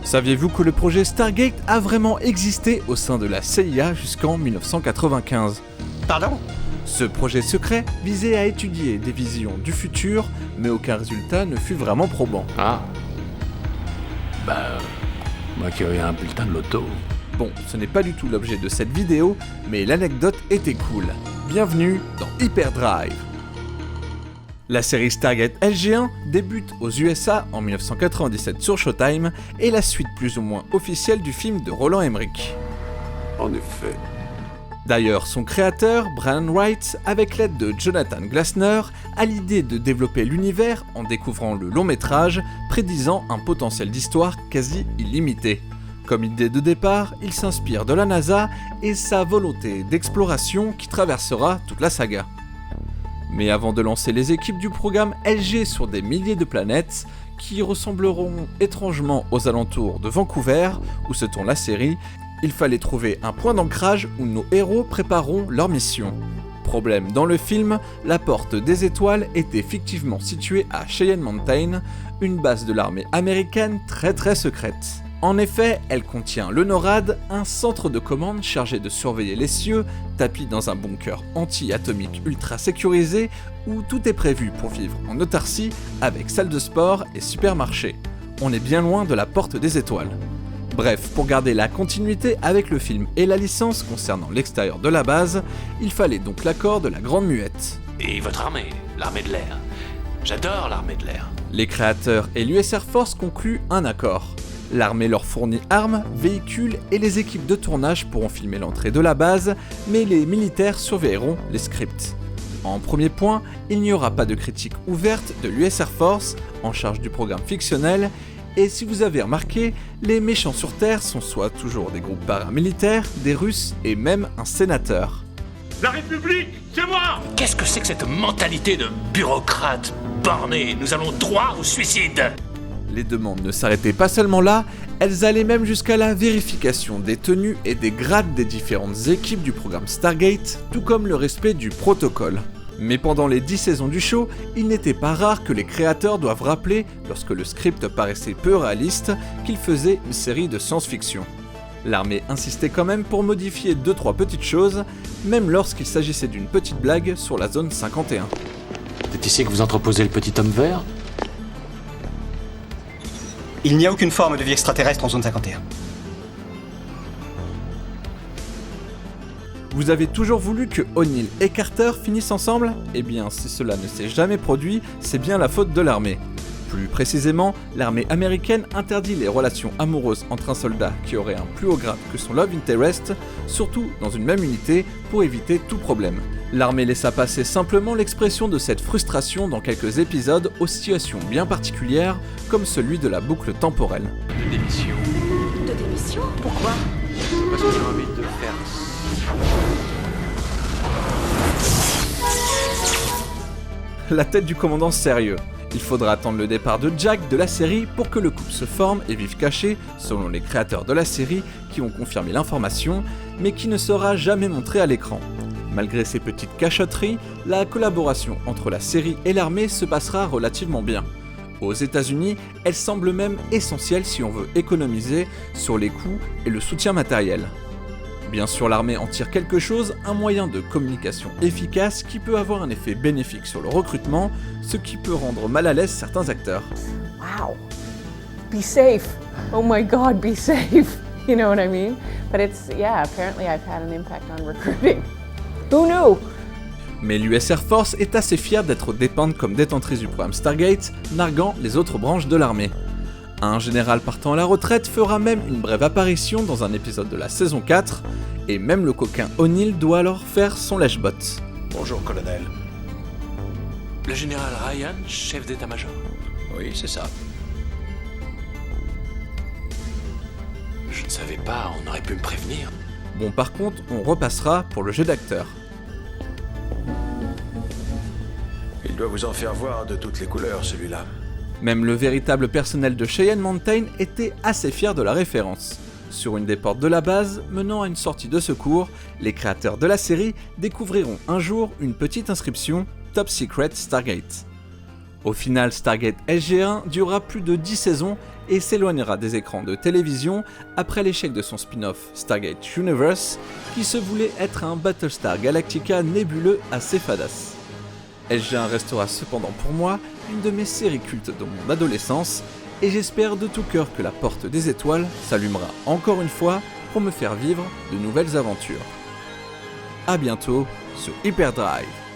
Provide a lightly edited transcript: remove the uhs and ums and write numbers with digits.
Saviez-vous que le projet Stargate a vraiment existé au sein de la CIA jusqu'en 1995 ? Pardon ? Ce projet secret visait à étudier des visions du futur, mais aucun résultat ne fut vraiment probant. Ah. Moi qui aurais un bulletin de loto. Bon, ce n'est pas du tout l'objet de cette vidéo, mais l'anecdote était cool. Bienvenue dans Hyperdrive. La série Stargate SG-1 débute aux USA en 1997 sur Showtime et la suite plus ou moins officielle du film de Roland Emmerich. En effet. D'ailleurs, son créateur, Brian Wright, avec l'aide de Jonathan Glassner, a l'idée de développer l'univers en découvrant le long métrage, prédisant un potentiel d'histoire quasi illimité. Comme idée de départ, il s'inspire de la NASA et sa volonté d'exploration qui traversera toute la saga. Mais avant de lancer les équipes du programme LG sur des milliers de planètes, qui ressembleront étrangement aux alentours de Vancouver, où se tourne la série, il fallait trouver un point d'ancrage où nos héros prépareront leur mission. Problème dans le film, la Porte des Étoiles était fictivement située à Cheyenne Mountain, une base de l'armée américaine très secrète. En effet, elle contient le NORAD, un centre de commande chargé de surveiller les cieux, tapi dans un bunker anti-atomique ultra sécurisé, où tout est prévu pour vivre en autarcie, avec salle de sport et supermarché. On est bien loin de la Porte des Étoiles. Bref, pour garder la continuité avec le film et la licence concernant l'extérieur de la base, il fallait donc l'accord de la Grande Muette. Et votre armée, l'armée de l'air. J'adore l'armée de l'air. Les créateurs et l'US Air Force concluent un accord. L'armée leur fournit armes, véhicules et les équipes de tournage pourront filmer l'entrée de la base, mais les militaires surveilleront les scripts. En premier point, il n'y aura pas de critique ouverte de l'US Air Force, en charge du programme fictionnel, et si vous avez remarqué, les méchants sur Terre sont soit toujours des groupes paramilitaires, des Russes et même un sénateur. La République, c'est moi! Qu'est-ce que c'est que cette mentalité de bureaucrate borné? Nous allons droit au suicide! Les demandes ne s'arrêtaient pas seulement là, elles allaient même jusqu'à la vérification des tenues et des grades des différentes équipes du programme Stargate, tout comme le respect du protocole. Mais pendant les 10 saisons du show, il n'était pas rare que les créateurs doivent rappeler, lorsque le script paraissait peu réaliste, qu'ils faisaient une série de science-fiction. L'armée insistait quand même pour modifier 2-3 petites choses, même lorsqu'il s'agissait d'une petite blague sur la zone 51. C'est ici que vous entreposez le petit homme vert ? Il n'y a aucune forme de vie extraterrestre en zone 51. Vous avez toujours voulu que O'Neill et Carter finissent ensemble ? Eh bien, si cela ne s'est jamais produit, c'est bien la faute de l'armée. Plus précisément, l'armée américaine interdit les relations amoureuses entre un soldat qui aurait un plus haut grade que son love interest, surtout dans une même unité, pour éviter tout problème. L'armée laissa passer simplement l'expression de cette frustration dans quelques épisodes aux situations bien particulières, comme celui de la boucle temporelle. De démission. De démission ? Pourquoi ? Parce que j'ai envie de faire... La tête du commandant sérieux. Il faudra attendre le départ de Jack de la série pour que le couple se forme et vive caché, selon les créateurs de la série qui ont confirmé l'information, mais qui ne sera jamais montré à l'écran. Malgré ces petites cachotteries, la collaboration entre la série et l'armée se passera relativement bien. Aux États-Unis, elle semble même essentielle si on veut économiser sur les coûts et le soutien matériel. Bien sûr, l'armée en tire quelque chose, un moyen de communication efficace qui peut avoir un effet bénéfique sur le recrutement, ce qui peut rendre mal à l'aise certains acteurs. Wow, be safe. Oh my God, be safe. You know what I mean? But apparently I've had an impact on recruiting. Who knew? Mais l'US Air Force est assez fière d'être dépeinte comme détentrice du programme Stargate, narguant les autres branches de l'armée. Un général partant à la retraite fera même une brève apparition dans un épisode de la saison 4, et même le coquin O'Neill doit alors faire son lèche-bot. Bonjour, colonel. Le général Ryan, chef d'état-major. Oui, c'est ça. Je ne savais pas, on aurait pu me prévenir. Bon, par contre, on repassera pour le jeu d'acteur. Il doit vous en faire voir de toutes les couleurs, celui-là. Même le véritable personnel de Cheyenne Mountain était assez fier de la référence. Sur une des portes de la base, menant à une sortie de secours, les créateurs de la série découvriront un jour une petite inscription « Top Secret Stargate ». Au final, Stargate SG-1 durera plus de 10 saisons et s'éloignera des écrans de télévision après l'échec de son spin-off Stargate Universe, qui se voulait être un Battlestar Galactica nébuleux assez fadasse. SG-1 restera cependant pour moi une de mes séries cultes de mon adolescence, et j'espère de tout cœur que la porte des étoiles s'allumera encore une fois pour me faire vivre de nouvelles aventures. A bientôt sur Hyperdrive.